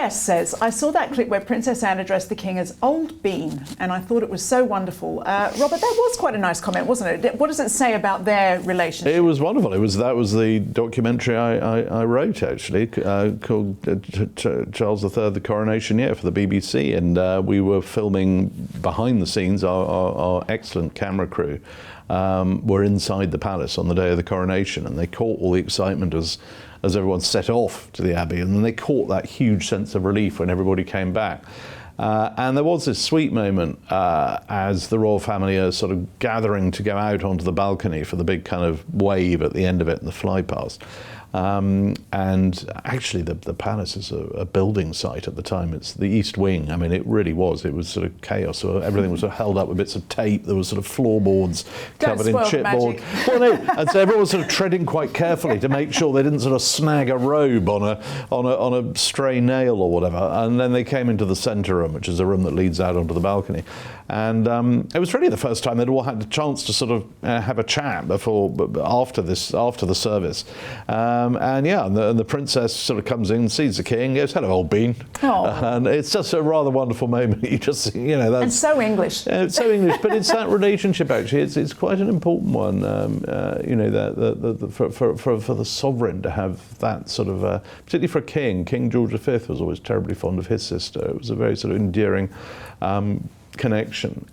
PS says, I saw that clip where Princess Anne addressed the King as Old Bean, and I thought it was so wonderful. Robert, that was quite a nice comment, wasn't it? What does it say about their relationship? It was wonderful. That was the documentary I wrote, actually, called Charles III, The Coronation Year, for the BBC, and we were filming behind the scenes. Our excellent camera crew were inside the palace on the day of the coronation, and they caught all the excitement as everyone set off to the Abbey, and then they caught that huge sense of relief when everybody came back. And there was this sweet moment as the royal family are sort of gathering to go out onto the balcony for the big kind of wave at the end of it and the fly past. And actually the palace is a building site at the time. It's the East Wing. I mean, it really was. It was sort of chaos. So everything was sort of held up with bits of tape. There was sort of floorboards covered in chipboard. Well, no, and so everyone was sort of treading quite carefully to make sure they didn't sort of snag a robe on a stray nail or whatever. And then they came into the centre room, which is a room that leads out onto the balcony. And it was really the first time they'd all had the chance to sort of have a chat after the service. And the princess sort of comes in, sees the king, goes, "Hello, Old Bean." Oh. And it's just a rather wonderful moment. You just, that's... And so English. It's so English, but it's that relationship, actually. It's quite an important one, for the sovereign to have that sort of, particularly for a king. King George V was always terribly fond of his sister. It was a very sort of endearing connection.